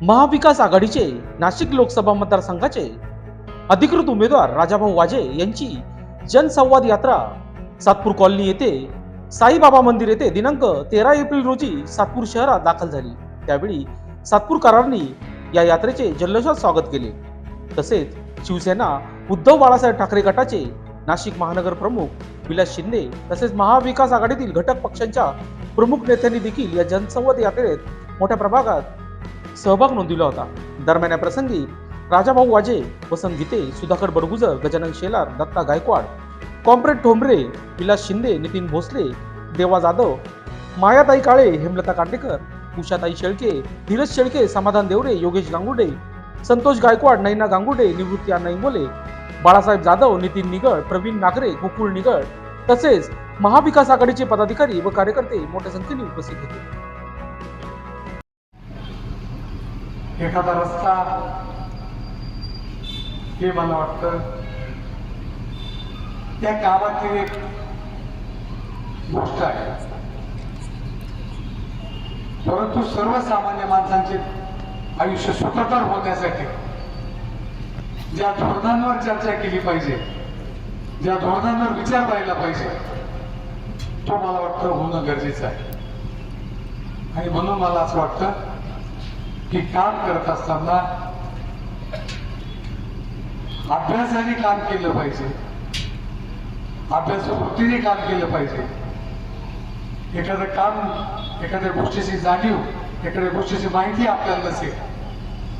महाविकास आघाडीचे नाशिक लोकसभा मतदारसंघाचे अधिकृत उमेदवार राजाभाऊ वाजे यांची जनसंवाद यात्रा सातपूर कॉलनी येथे साईबाबा मंदिर येथे दिनांक 13 एप्रिल रोजी सातपूर शहरात दाखल झाली। त्यावेळी सातपूरकरांनी या यात्रेचे जल्लोषात स्वागत केले। तसेच शिवसेना उद्धव बाळासाहेब ठाकरे गटाचे नाशिक महानगर प्रमुख विलास शिंदे तसेच महाविकास आघाडीतील घटक पक्षांच्या प्रमुख नेत्यांनी देखील या जनसंवाद यात्रेत मोठ्या प्रभागात सहभाग नोंदविला होता। दरम्यान या प्रसंगी राजाभाऊ वाजे, वसंत गीते, सुधाकर बडगुजर, गजानन शेलार, दत्ता गायकवाड, कॉम्रेड ठोंबरे, विलास शिंदे, नितीन भोसले, देवा जाधव, मायाताई काळे, हेमलता कांडेकर, उषाताई शेळके, धीरज शेळके, समाधान देवरे, योगेश गांगुर्डे, संतोष गायकवाड, नैना गांगुर्डे, निवृत्ती अण्णा इंगोले, बाळासाहेब जाधव, नितीन निगळ, प्रवीण नागरे, गोकुळ निगळ तसेच महाविकास आघाडीचे पदाधिकारी व कार्यकर्ते मोठ्या संख्येने उपस्थित होते। एखादा रस्ता हे मला वाटतं त्या कामाची एक गोष्ट आहे, परंतु सर्वसामान्य माणसांचे आयुष्य सुखकर होण्यासाठी ज्या धोरणांवर चर्चा केली पाहिजे, ज्या धोरणांवर विचार व्हायला पाहिजे, तो मला वाटतं होणं गरजेचं आहे। आणि म्हणून मला असं वाटतं की काम करत असताना अभ्यासाने काम केलं पाहिजे, अभ्यासवृत्तीने काम केलं पाहिजे। एखादं काम, एखाद्या गोष्टीची जाणीव, एखाद्या गोष्टीची माहिती आपल्याला नसेल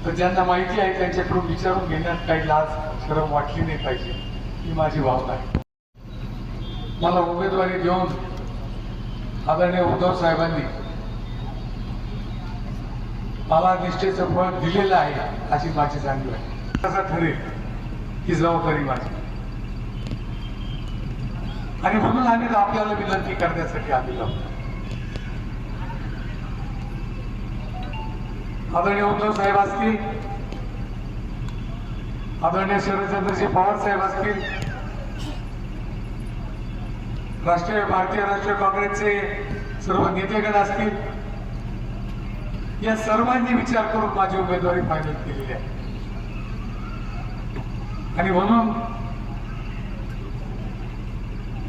तर ज्यांना माहिती आहे त्यांच्याकडून विचारून घेण्यात काही लाज शरम वाटली नाही पाहिजे, ही माझी भावना आहे। मला उमेदवारी देऊन आदरणीय उद्धव साहेबांनी मला निष्ठेचं फळ दिलेलं आहे अशी माझी जाणीव आहे। कसं ठरेल ही जबाबदारी माझी, आणि म्हणून आम्ही आपल्याला विनंती करण्यासाठी आलेलो आहोत। आदरणीय उद्धव साहेब असतील, आदरणीय शरदचंद्रजी पवार साहेब असतील, भारतीय राष्ट्रीय काँग्रेसचे सर्व नेतेगण असतील, या सर्वांनी विचार करून माझी उमेदवारी फायनल केलेली आहे। आणि म्हणून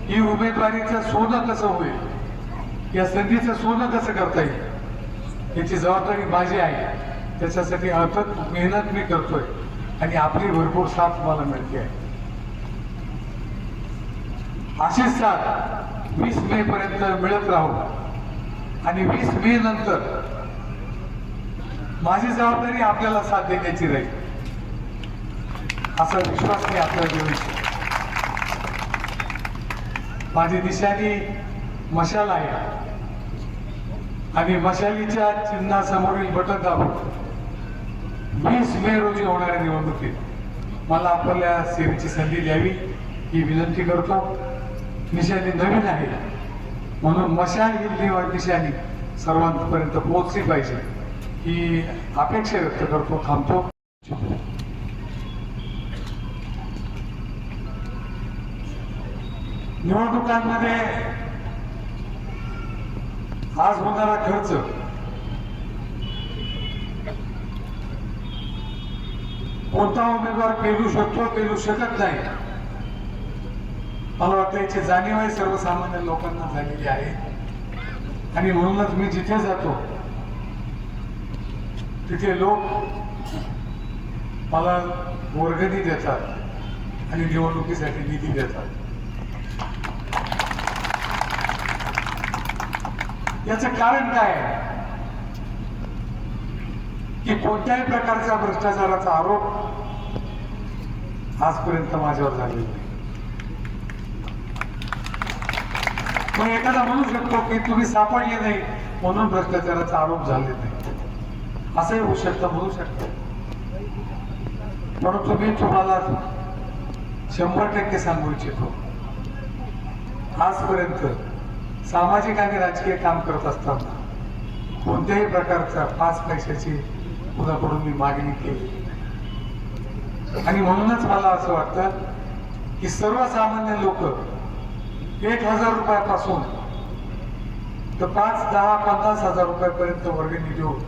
ही उमेदवारीचं सोनं कसं होईल, या संधीचं सोनं कसं करता येईल याची जबाबदारी माझी आहे। त्याच्यासाठी अथक मेहनत मी करतोय आणि आपली भरपूर साथ मला मिळते आहे। अशीच साथ 20 मे पर्यंत मिळत राहू आणि 20 मे नंतर माझी जबाबदारी आपल्याला साथ देण्याची राहील असा विश्वास मी आपल्याला देऊ इच्छितो। माझी निशाणी मशाल आहे आणि मशालीच्या चिन्हासमोरील बटन दाबून 20 मे रोजी होणाऱ्या निवडणुकीत मला आपल्या सेवेची संधी द्यावी ही विनंती करतो। निशाणी नवीन आहे म्हणून मशाल ही निशाणी सर्वांपर्यंत पोहोचली पाहिजे ही अपेक्षा व्यक्त करतो। थांबतो। निवडणुकांमध्ये आज होणारा खर्च कोणता उमेदवार पेलू शकतो, पेलू शकत नाही, मला वाटतं याची जाणीव आहे सर्वसामान्य लोकांना झालेली आहे। आणि म्हणूनच मी जिथे जातो तिथे लोक मला वर्गणी देतात आणि निवडणुकीसाठी निधी देतात। याचं कारण काय आहे की कोणत्याही प्रकारच्या भ्रष्टाचाराचा आरोप आजपर्यंत माझ्यावर झालेला नाही। मग एखादा म्हणू शकतो की तुम्ही सापडले नाही म्हणून भ्रष्टाचाराचा आरोप झाले नाही, असंही होऊ शकतं, म्हणू शकतं। परंतु मी तुम्हाला 100% सांगू इच्छितो, आजपर्यंत सामाजिक आणि राजकीय काम करत असताना कोणत्याही प्रकारच्या 5 पैशाची कुणाकडून मी मागणी केली। आणि म्हणूनच मला असं वाटतं की सर्वसामान्य लोक 1000 रुपयापासून तर 5, 10, 50 हजार रुपयापर्यंत वर्गणी देऊन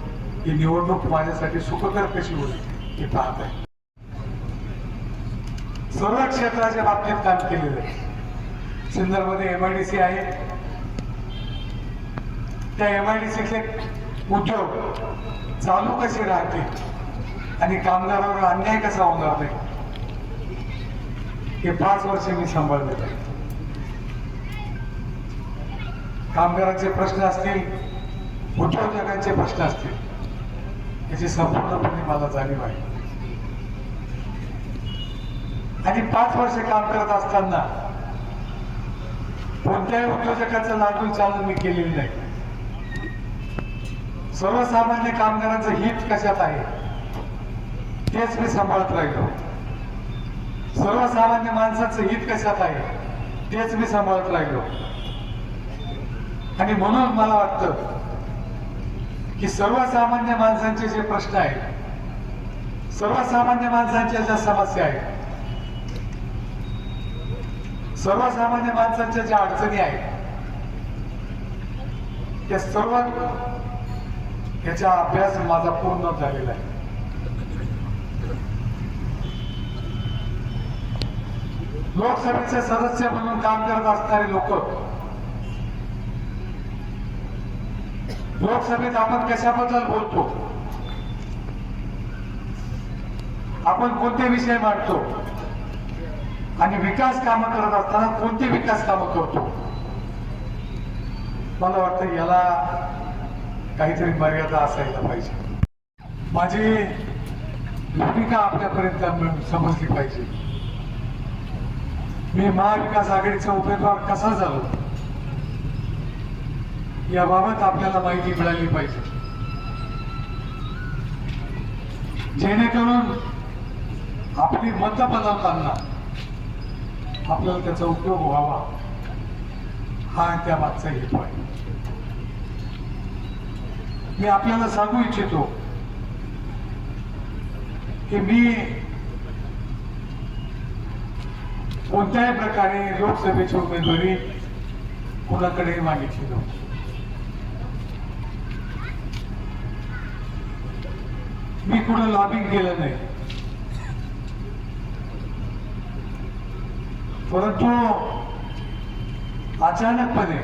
ही निवडणूक माझ्यासाठी सुखकर कशी होईल हे पाहत आहे. सर्व क्षेत्राच्या बाबतीत काम केलेलं आहे. सिन्नरमध्ये MIDC आहे. त्या MIDCतले उद्योग चालू कसे राहतील आणि कामगारावर अन्याय कसा होणार नाही हे 5 वर्ष मी सांभाळलेलं आहे. कामगारांचे प्रश्न असतील, उद्योजकांचे प्रश्न असतील, याची संपूर्णपणे मला जाणीव आहे. आणि 5 वर्ष काम करत असताना कोणत्याही उद्योजकाचं लागून चालून मी केलेली नाही. सर्वसामान्य कामगारांचं हित कशात आहे तेच मी सांभाळत राहिलो. सर्वसामान्य माणसाचं हित कशात आहे तेच मी सांभाळत राहिलो. आणि म्हणून मला वाटतं की सर्वसामान्य माणसांचे जे प्रश्न आहेत, सर्वसामान्य माणसांच्या ज्या समस्या आहेत, सर्वसामान्य माणसांच्या ज्या अडचणी आहेत, त्या सर्व याचा अभ्यास माझा पूर्ण झालेला आहे. लोकसभेचे सदस्य म्हणून काम करत असणारे लोक लोकसभेत आपण कशाबद्दल बोलतो, आपण कोणते विषय मांडतो आणि विकास कामं करत असताना कोणते विकास कामं करतो, मला वाटतं याला काहीतरी मर्यादा असायला पाहिजे. माझी भूमिका आपल्यापर्यंत समजली पाहिजे. मी महाविकास आघाडीचा उमेदवार कसा झालो याबाबत आपल्याला माहिती मिळाली पाहिजे, जेणेकरून आपली मतं बनवताना आपल्याला त्याचा उपयोग व्हावा, हा त्या मागचा हेतू आहे. मी आपल्याला सांगू इच्छितो की मी कोणत्याही प्रकारे लोकसभेची उमेदवारी कोणाकडेही मागितली नव्हती. मी कुठं लॉबिंग केलं नाही, परंतु अचानकपणे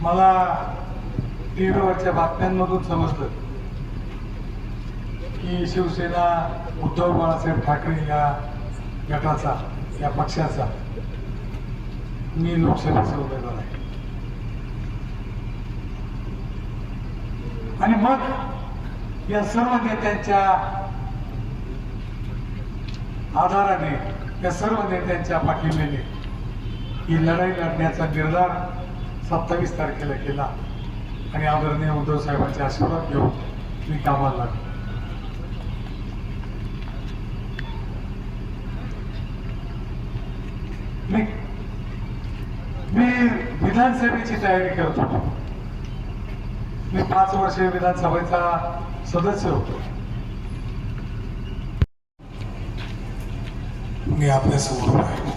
मला टीव्हीवरच्या बातम्यांमधून समजलं की शिवसेना उद्धव बाळासाहेब ठाकरे या गटाचा, या पक्षाचा मी लोकसभेचा उमेदवार आहे. आणि मग या सर्व नेत्यांच्या आधाराने, या सर्व नेत्यांच्या पाठिंब्याने ही लढाई लढण्याचा निर्धार 27 तारखेला केला आणि आदरणीय उद्धव साहेबांचे आशीर्वाद घेऊन मी कामाला लागलो. मी विधानसभेची तयारी करत होतो. मी 5 वर्ष विधानसभेचा सदस्य होतो. मी आपल्या समोर आहे.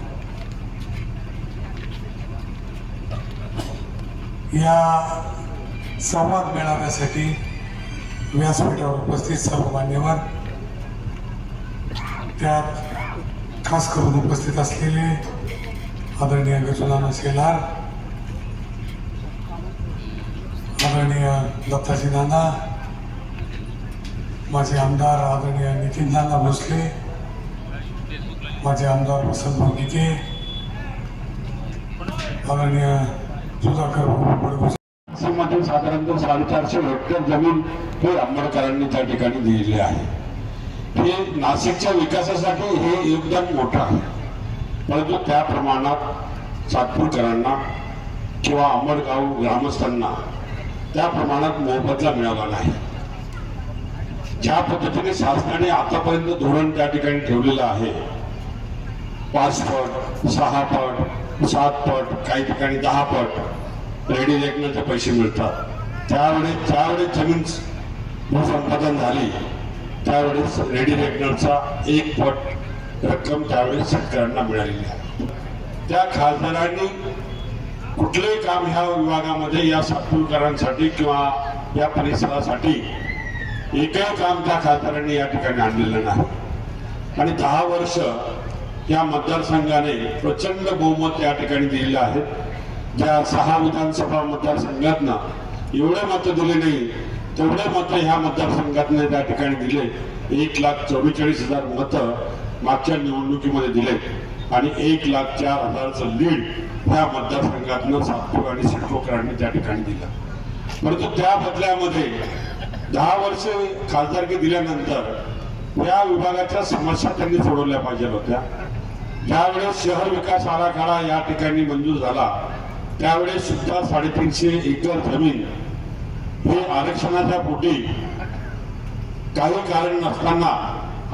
या संवाद मेळाव्यासाठी व्यासपीठावर उपस्थित सर्व मान्यवर, त्यात खास करून उपस्थित असलेले आदरणीय गजानन शेलार, आदरणीय दत्ताजी नाना, माझे आमदार आदरणीय नितीन नाना भोसले, माझे आमदार वसंत गीते, आदरणीय सुधाकर मध्ये साधारणतः 450 हेक्टर जमीन हे आंबेडकरांनी त्या ठिकाणी दिलेली आहे. हे नाशिकच्या विकासासाठी हे योगदान मोठं आहे, परंतु त्या प्रमाणात सातपूरकरांना किंवा अंबडगाव ग्रामस्थांना त्या प्रमाणात मोबदला मिळाला नाही. ज्या पद्धतीने शासनाने आतापर्यंत धोरण त्या ठिकाणी ठेवलेलं आहे, 5 पट, 6 पट, 7 पट, काही ठिकाणी 10 पट रेडी रेकनरचे पैसे मिळतात. त्यावेळेस जमीन भूसंपादन झाली त्यावेळेस रेडी रेकनरचा 1 पट रक्कम त्यावेळेस शेतकऱ्यांना मिळालेली आहे. त्या खासदारांनी कुठलंही काम ह्या विभागामध्ये या सातपूरकरांसाठी किंवा या परिसरासाठी एकही काम त्या खासदारांनी या ठिकाणी आणलेलं नाही. आणि 10 वर्ष या मतदारसंघाने प्रचंड बहुमत या ठिकाणी दिलेलं आहे. ज्या 6 विधानसभा मतदारसंघातनं एवढे मतं दिले नाही तेवढे मतं ह्या मतदारसंघातनं त्या ठिकाणी दिले. 1,44,000 मतं मागच्या निवडणुकीमध्ये दिले आणि 1,04,000चं लीड ह्या मतदारसंघातनं सातपूर आणि सिडकोकरांनी त्या ठिकाणी दिलं. परंतु त्या बदल्यामध्ये 10 वर्ष खासदारकी दिल्यानंतर या विभागाच्या समस्या त्यांनी सोडवल्या पाहिजे होत्या. ज्यावेळेस शहर विकास आराखडा या ठिकाणी मंजूर झाला त्यावेळेस सुद्धा 350 एकर जमीन ही आरक्षणाच्या पोटी काही कारण नसताना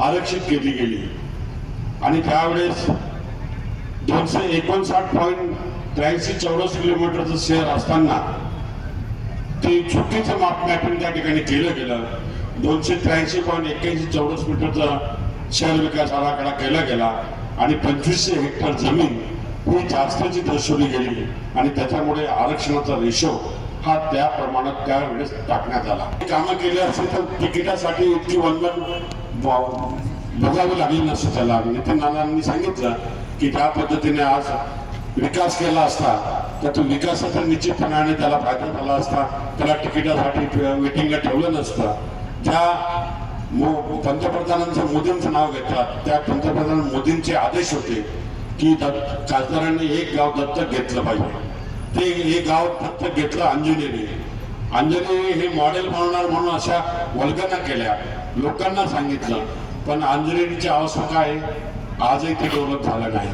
आरक्षित केली गेली आणि त्यावेळेस 259.83 चौरस किलोमीटरचं शहर असताना ते चुकीचं मॅपिंग त्या ठिकाणी केलं गेलं. 283.81 चौरस मीटरचा शहर विकास आराखडा केला गेला आणि 2500 हेक्टर जमीन ही जास्तची दर्शवली गेली आणि त्याच्यामुळे आरक्षणाचा रेशो हा त्या प्रमाणात त्यावेळेस टाकण्यात आला. कामं केली असतील तर तिकिटासाठी इतकी वनवन बघावी लागली नसते. त्याला नितीन नानांनी सांगितलं की ज्या पद्धतीने आज विकास केला असता तर तो विकासाचा निश्चितपणाने त्याला फायदा झाला असता. त्याला तिकिटासाठी वेटिंगला ठेवलं नसतं. ज्या पंतप्रधानांचं मोदींचं नाव घेतात त्या पंतप्रधान मोदींचे आदेश होते की खासदारांनी एक गाव दत्तक घेतलं पाहिजे. ते हे गाव दत्तक घेतलं अंजनेरी. अंजनेरी हे मॉडेल बनवणार म्हणून अशा वल्गना केल्या, लोकांना सांगितलं, पण अंजनेरीची अवस्था काय आजही ते डेव्हलप झालं नाही.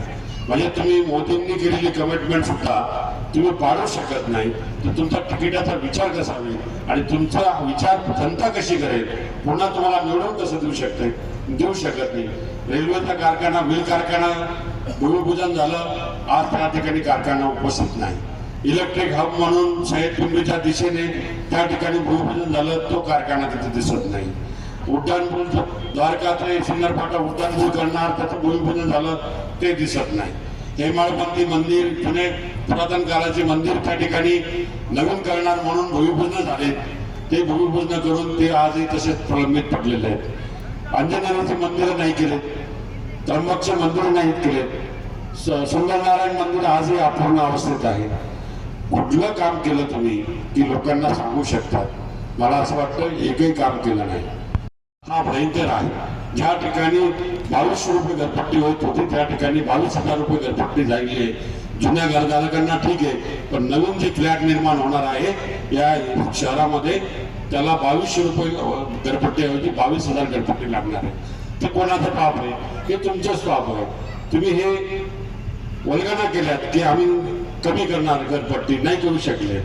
म्हणजे तुम्ही मोदींनी केलेली कमिटमेंट सुद्धा तुम्ही पाडू शकत नाही तर तुमचा तिकिटाचा विचार कसा होईल आणि तुमचा विचार जनता कशी करेल, पुन्हा तुम्हाला निवडून कसं देऊ शकत नाही. रेल्वेचा कारखाना, मिल कारखाना भूमिपूजन झालं, आज त्या ठिकाणी कारखाना उपस्थित नाही. इलेक्ट्रिक हब म्हणून सह्याद्री पिंपरीच्या दिशेने त्या ठिकाणी भूमिपूजन झालं, तो कारखाना तिथे दिसत नाही. उड्डाणपूल द्वारकाचे सिन्नर फाटा उड्डाणपूल करणार त्याचं भूमिपूजन झालं, ते दिसत नाही. हेमाळपंथी मंदिर, जुने पुरातन काळाचे मंदिर त्या ठिकाणी नवीन करणार म्हणून भूमिपूजन झाले, ते भूमिपूजन करून ते आजही तसेच प्रलंबित पडलेले आहेत. अंजनेरीचे मंदिर नाही केले, त्र्यंबकचे मंदिर नाहीत केले, सुंदरनारायण मंदिर आजही अपूर्ण अवस्थेत आहे. कुठलं काम केलं तुम्ही की लोकांना सांगू शकतात? मला असं वाटतं एकही काम केलं नाही. हा भयंकर आहे. ज्या ठिकाणी 2200 रुपये घरपट्टी होत होती त्या ठिकाणी 22,000 रुपये घरपट्टी झाली आहे. जुन्या घरधारकांना ठीक आहे, पण नवीन जे फ्लॅट निर्माण होणार आहे या शहरामध्ये त्याला 2200 रुपये घरपट्टीऐवजी 22,000 घरपट्टी लागणार आहे. ते कोणाचं पाप आहे? हे तुमचंच पाप आहे. तुम्ही हे वल्गना केल्यात की आम्ही कमी करणार घरपट्टी, नाही करू शकले.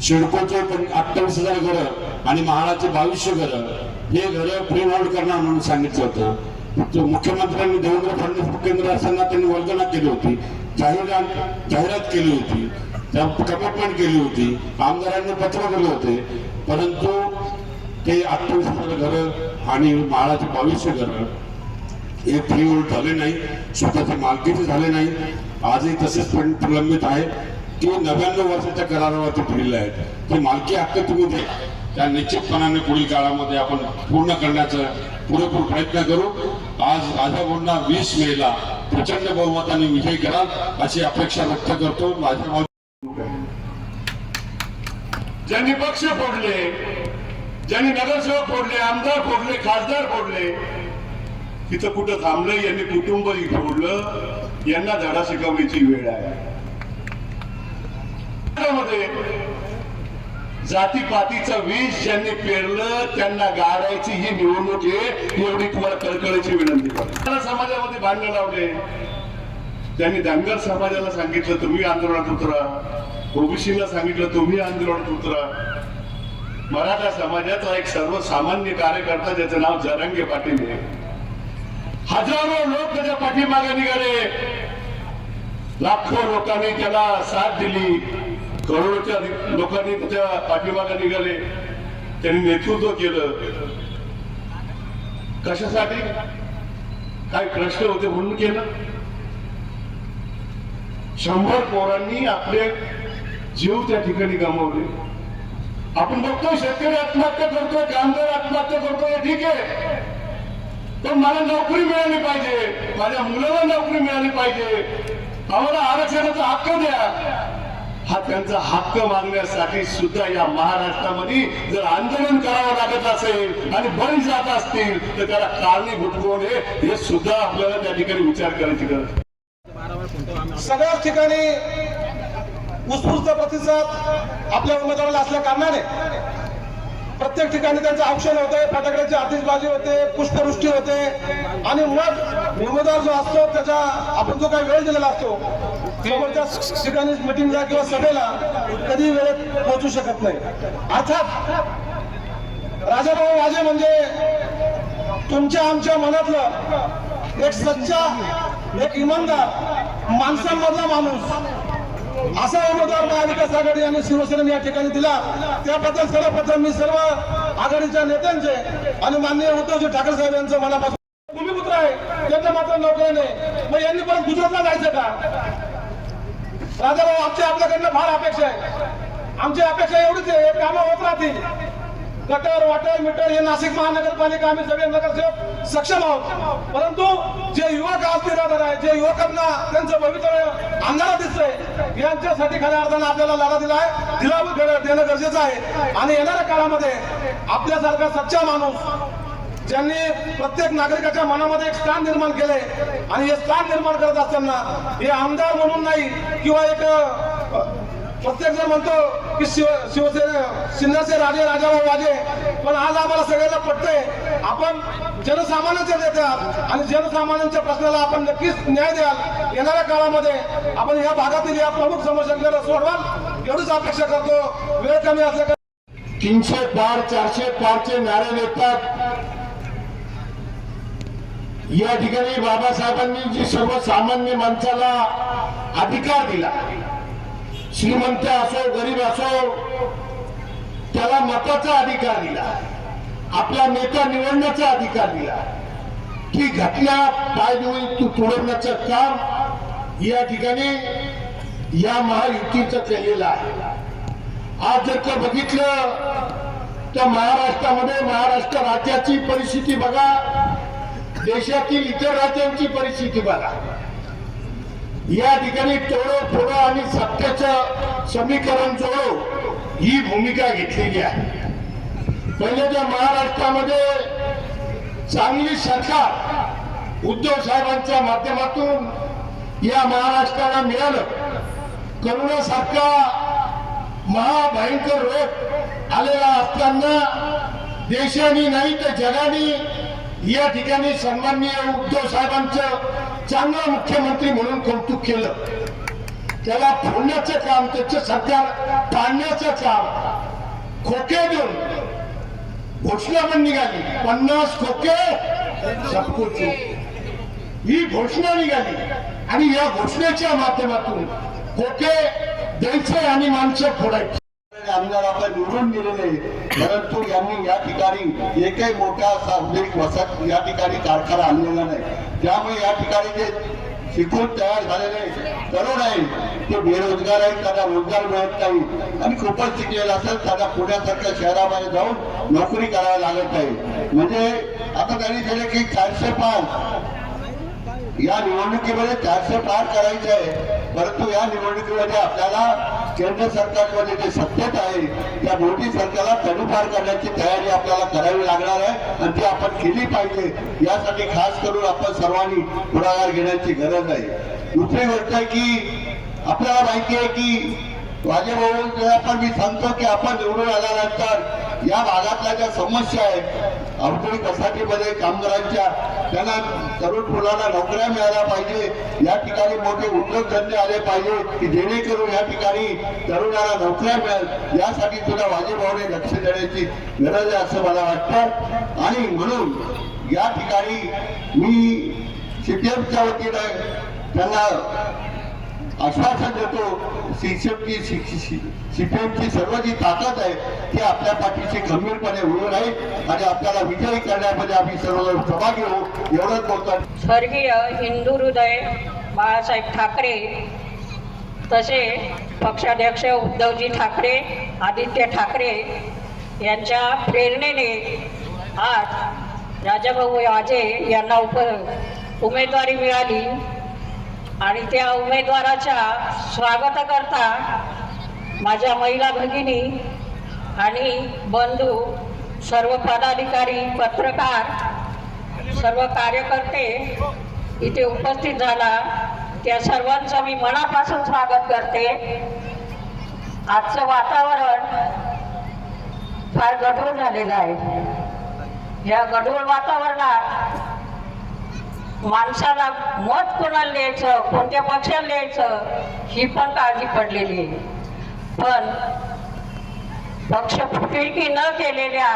सिडकोचे 28,000 घरं आणि महाडाचे 2200 घरं हे घरं फ्री होल्ड करणार म्हणून सांगितलं होतं. मुख्यमंत्र्यांनी देवेंद्र फडणवीस मुख्यमंत्री असताना त्यांनी वल्गना केली होती, जाहिरात केली होती, कमिटमेंट केली होती, आमदारांनी पत्र दिले होते, परंतु ते 28,000 घरं आणि महाडाचे 2200 घरं हे फ्री होल्ड झाले नाही, स्वतःच्या मालकीचे झाले नाही. आजही तसेच प्रलंबित आहे की 99 वर्षाच्या करारावरती दिलेले आहेत. ते मालकी हक्क तुम्ही दे, त्या निश्चितपणाने पुढील काळामध्ये आपण पूर्ण करण्याचा पुरेपूर प्रयत्न करू. आज राजाभाऊंना 20 मेला प्रचंड बहुमताने विजयी कराल अशी अपेक्षा व्यक्त करतो. राजाभाऊ ज्यांनी पक्ष फोडले, ज्यांनी नगरसेवक फोडले, आमदार फोडले, खासदार फोडले, तिथं कुठं थांबलं, यांनी कुटुंबही फोडलं. यांना धडा शिकवण्याची वेळ आहे. जातीपातीचं विष ज्यांनी पेरलं त्यांना गाडायची ही निवडणूक आहे, एवढी तुम्हाला कळकळीची विनंती करतो. समाजामध्ये भांडण लावले, त्यांनी धनगर समाजाला सांगितलं तुम्ही आंदोलनात उतरा, ओबीसीला सांगितलं तुम्ही आंदोलनात उतरा. मराठा समाजाचा एक सर्वसामान्य कार्यकर्ता ज्याचं नाव जरांगे पाटील आहे, हजारो लोक त्याच्या पाठीमागे निघाले, लाखो लोकांनी त्याला साथ दिली, करोडोच्या लोकांनी त्याच्या पाठीमागे निघाले, त्यांनी नेतृत्व केलं. कशासाठी? काही प्रश्न होते म्हणून केलं. 100 पोरांनी आपले जीव त्या ठिकाणी गमावले. आपण बघतोय शेतकरी आत्महत्या करतोय, कामगार आत्महत्या करतोय, ठीक आहे, पण मला नोकरी मिळाली पाहिजे, माझ्या मुलाला नोकरी मिळाली पाहिजे, आम्हाला आरक्षणाचा हक्क द्या. हा त्यांचा हक्क मागण्यासाठी सुद्धा या महाराष्ट्रामध्ये जर आंदोलन करावं लागत असेल आणि बळी जात असतील तर त्याला कारणीभूत कोण आहे हे सुद्धा आपल्याला त्या ठिकाणी विचार करायची गरज आहे. सगळ्याच ठिकाणी उत्स्फूर्त प्रतिसाद आपल्या उमेदवाराला असल्या कारणाने प्रत्येक ठिकाणी त्यांचं औक्षण होते, फटाक्याची आतिषबाजी होते, पुष्पवृष्टी होते आणि मग उमेदवार जो असतो त्याचा आपण जो काही वेळ दिलेला असतो समोरच्या ठिकाणी मिटिंगला किंवा सभेला कधी वेळेत पोहोचू शकत नाही. अर्थात राजाभाऊ वाजे म्हणजे तुमच्या आमच्या मनातलं एक सच्चा, एक इमानदार, माणसांमधला माणूस असा उमेदवार महाविकास आघाडी आणि शिवसेनेने या ठिकाणी दिला. त्याबद्दल सर्वप्रथम मी सर्व आघाडीच्या नेत्यांचे आणि माननीय उद्धवजी ठाकरे साहेब यांचं मनापासून भूमिपुत्र आहे, त्यांना मात्र नोकऱ्या नाही. मग यांनी परत गुजरातला जायचं का? राजाभाऊ आपल्याकडनं फार अपेक्षा आहे. आमची अपेक्षा एवढीच आहे, हे कामं होत राहतील. गटर वाटर मीटर हे नाशिक महानगरपालिका आम्ही सगळे नगरसेवक सक्षम आहोत, परंतु जे युवक आज निराधार आहे, जे युवकांना त्यांचं भवितव्य अंधारा दिसतंय, यांच्यासाठी खऱ्या अर्थानं आपल्याला लढा दिला देणं गरजेचं आहे. आणि येणाऱ्या काळामध्ये आपल्यासारखा सच्चा माणूस ज्यांनी प्रत्येक नागरिकाच्या मनामध्ये एक स्थान निर्माण केले आणि हे स्थान निर्माण करत असताना हे आमदार म्हणून नाही किंवा एक प्रत्येक जण म्हणतो की शिवसेना सिन्नरचे राजे राजाभाऊ वाजे, पण आज आम्हाला सगळ्यांना पटतंय आपण जनसामान्यांचे नेते आहात आणि जनसामान्यांच्या प्रश्नाला आपण नक्कीच न्याय द्याल. येणाऱ्या काळामध्ये आपण या भागातील या प्रमुख समस्यांकडे सोडवाल एवढीच अपेक्षा करतो. वेळ कमी असल्या 300 पार 400 पारचे नारे देतात. या ठिकाणी बाबासाहेबांनी जी सर्वसामान्य माणसाला अधिकार दिला, श्रीमंत असो गरीब असो, त्याला मताचा अधिकार दिला, आपला नेता निवडण्याचा अधिकार दिला, ही घटना पायदळी तुडवण्याचं काम या ठिकाणी या महायुतीचं केलेलं आहे. आज जर का बघितलं तर महाराष्ट्रामध्ये, महाराष्ट्र राज्याची परिस्थिती बघा, देशातील इतर राज्यांची परिस्थिती बघा. या ठिकाणी तोडो फोडो आणि सत्याचं समीकरण जोडो ही भूमिका घेतलेली आहे. पहिल्याच्या महाराष्ट्रामध्ये चांगली सरकार उद्धव साहेबांच्या माध्यमातून या महाराष्ट्राला मिळालं. करोनासारखा महाभयंकर रोग आलेला असताना देशाने नाही तर जगाने या ठिकाणी सन्माननीय उद्धव साहेबांचं चांगला मुख्यमंत्री म्हणून कौतुक केलं. त्याला फोडण्याचं काम, त्याचं सरकार पाडण्याचं काम, खोके देऊन घोषणा पण निघाली, 50 खोके सबको चूक ही घोषणा निघाली आणि या घोषणेच्या माध्यमातून खोके द्यायचे आणि माणसं फोडायची. आमदार आपण निवडून दिलेले, परंतु यांनी या ठिकाणी एकही मोठा औद्योगिक वसाहत या ठिकाणी कारखाना आणलेला नाही. त्यामुळे या ठिकाणी जे शिकून तयार झालेले तरुण आहेत ते बेरोजगार आहेत, त्यांना रोजगार मिळत नाही आणि खूपच शिकलेला असेल त्यांना पुण्यासारख्या शहरामध्ये जाऊन नोकरी करावी लागत आहे. म्हणजे आता त्यांनी दिले की 400 पार या निवडणुकीमध्ये 400 पार करायचे आहे, परंतु या निवडणुकीमध्ये आपल्याला केंद्र सरकारमध्ये जे सत्तेत आहे त्या मोदी सरकारला तडीपार करण्याची तयारी आपल्याला करावी लागणार आहे आणि ती आपण केली पाहिजे. यासाठी खास करून आपण सर्वांनी पुढाकार घेण्याची गरज आहे. दुसरी गोष्ट आहे की आपल्याला माहिती आहे की वाजेभाऊ पण मी सांगतो की आपण निवडून आल्यानंतर या भागातल्या ज्या समस्या आहेत औद्योगिक वसाहतीमध्ये कामगारांच्या, त्यांना तरुण मुलांना नोकऱ्या मिळाल्या पाहिजे, या ठिकाणी मोठे उद्योगधंदे आले पाहिजे की जेणेकरून या ठिकाणी तरुणांना नोकऱ्या मिळेल. यासाठी सुद्धा वाजेभाऊने लक्ष देण्याची गरज आहे असं मला वाटतं. आणि म्हणून या ठिकाणी मी सीपीएमच्या वतीने त्यांना आश्वासन देतो, सीपीएमची सर्व जी ताकद आहे ती आपल्या पाठीशी खंबीरपणे उभं राहील आणि आपल्याला विजयी करण्यामध्ये आम्ही सर्वजण सहभागी होऊ एवढंच बोलतो. स्वर्गीय हिंदू हृदय बाळासाहेब ठाकरे तसे पक्षाध्यक्ष उद्धवजी ठाकरे, आदित्य ठाकरे यांच्या प्रेरणेने आज राजाभाऊ वाजे यांना उमेदवारी मिळाली आणि त्या उमेदवाराच्या स्वागताकरता माझ्या महिला भगिनी आणि बंधू, सर्व पदाधिकारी, पत्रकार, सर्व कार्यकर्ते इथे उपस्थित झाला, त्या सर्वांचं मी मनापासून स्वागत करते. आजचं वातावरण फार गढूळ झालेलं आहे. या गढूळ वातावरणात माणसाला मत कोणाला द्यायचं, कोणत्या पक्षाला द्यायचं ही पण काळजी पडलेली आहे. पण पक्ष फुटिरकी न केलेल्या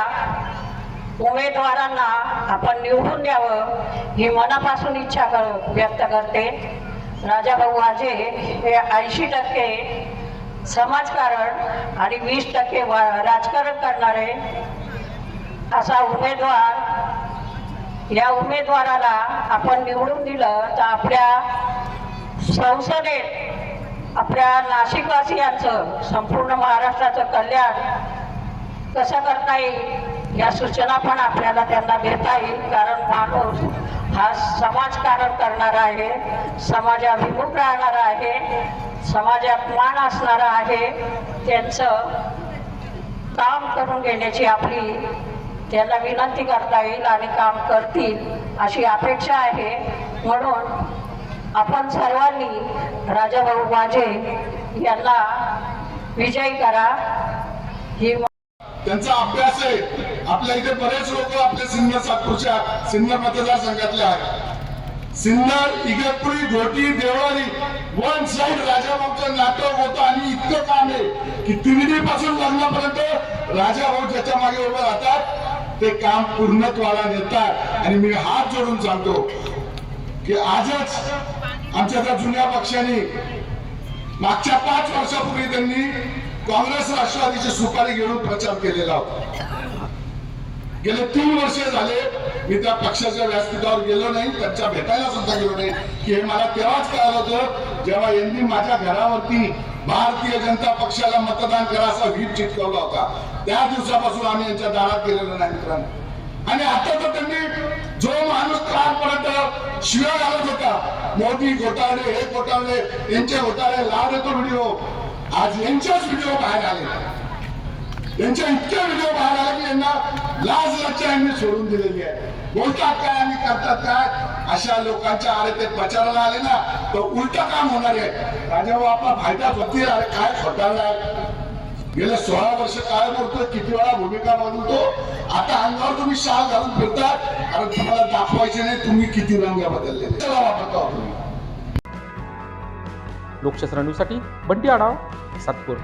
उमेदवारांना आपण निवडून द्यावं ही मनापासून इच्छा व्यक्त करते. राजाभाऊ वाजे हे 80% समाजकारण आणि 20% राजकारण करणारे असा उमेदवार, या उमेदवाराला आपण निवडून दिलं तर आपल्या संसदेत आपल्या नाशिकवासियांचं, संपूर्ण महाराष्ट्राचं कल्याण कसं करता येईल या सूचना पण आपल्याला त्यांना देता येईल. कारण माणूस हा समाजकारण करणारा आहे, समाजाभिमुख राहणारा आहे, समाजात मान असणारा आहे. त्यांचं काम करून घेण्याची आपली त्यांना विनंती करता येईल आणि काम करतील अशी अपेक्षा आहे. म्हणून आपण सर्वांनी राजाभाऊ वाजे यांना विजयी करा ही त्यांचा अभ्यास आहे. आपल्या इथे बरेच लोक आपल्या सिन्नर, सातपूरच्या सिन्नर मतदारसंघातले आहेत. सिन्नर, इगतपुरी, घोटी, देवळाली वन साइड राजाभाऊचं नाटक होतं आणि इतकं काम आहे की तिरडी पासून लग्नापर्यंत राजाभाऊ ज्याच्या मागे उभे राहतात ते काम पूर्णत्वाला नेतात. आणि मी हात जोडून सांगतो की आजच आमच्या त्या जुन्या पक्षाने मागच्या 5 वर्षापूर्वी त्यांनी काँग्रेस राष्ट्रवादीची सुपारी घेऊन प्रचार केलेला होता. गेले 3 वर्ष झाले मी त्या पक्षाच्या व्यासपीठावर गेलो नाही, त्यांच्या भेटायला सुद्धा गेलो नाही. की हे मला तेव्हाच कळालं होतं जेव्हा यांनी माझ्या घरावरती भारतीय जनता पक्षाला मतदान करा असा व्हीप चिटकवला होता. त्या दिवसापासून आम्ही यांच्या दारात गेलेलो नाही मित्रांनो. आणि आता तर त्यांनी जो माणूस कालपर्यंत शिव्या घालत होता, मोदी घोटाळे, हे घोटाळे, यांचे घोटाळे, लाड येतो व्हिडिओ, आज यांच्याच व्हिडिओ बाहेर आले. यांच्या इतके व्हिडिओ बाहेर आले की यांना लाज लज्जा यांनी सोडून दिलेली आहे. बोलतात काय आणि करतात काय, अशा लोकांच्या आरे ते प्रचाराला आले ना तर उलट काम होणार आहे. राजाभाऊ आपला फायदा होतील. अरे काय घोटाळा आहे, गेले 16 वर्ष काय बोलतोय, किती वेळा भूमिका बदलतो. आता अंगावर तुम्ही शाल घालून फिरतात कारण तुम्हाला दाखवायचे नाही तुम्ही किती रंग बदलले. चला वापरतो तुम्ही. लोकशास्त्र न्यूजसाठी बंटी आढाव, सातपूर.